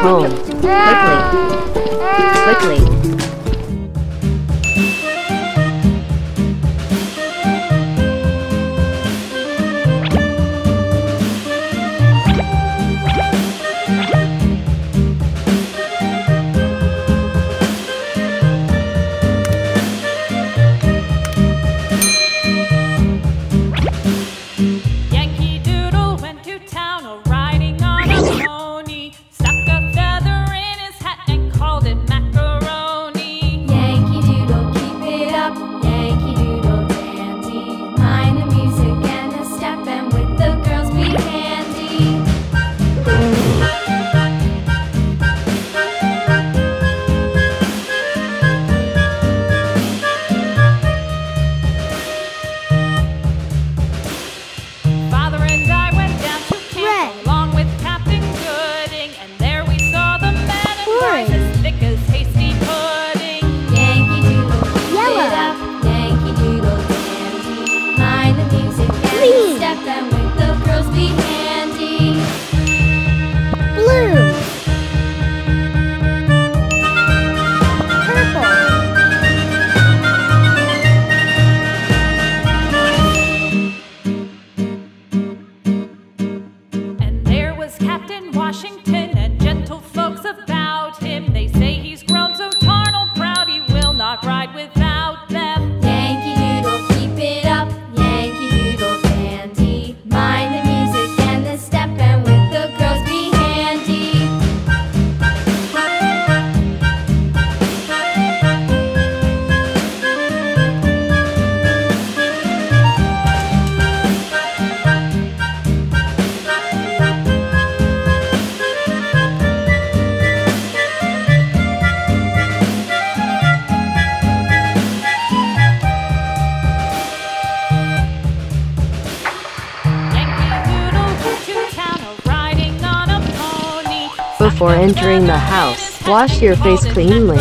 home. Quickly. Yankee Doodle went to town riding on a pony, stuck a feather in his hat and called it macaroni. Yankee Doodle, keep it up, Yankee Doodle dandy. Mind the music and the step, and with the girls be handy. Father and I went down to camp along with Captain Gooding, and there we saw the man and boys as thick as hasty pudding. Yankee Doodle, keep it up, Yankee Doodle dandy. Mind the music and the step, and with the girls be handy. Blue. And there was Captain Washington and gentle folks about him. They say he's grown so tarnal proud he will not ride without them. Yankee Doodle, keep it up, Yankee Doodle dandy. Mind the music and the step, and with the girls be handy. Yankee Doodle went to town riding on a pony. Before entering the house, wash your face cleanly.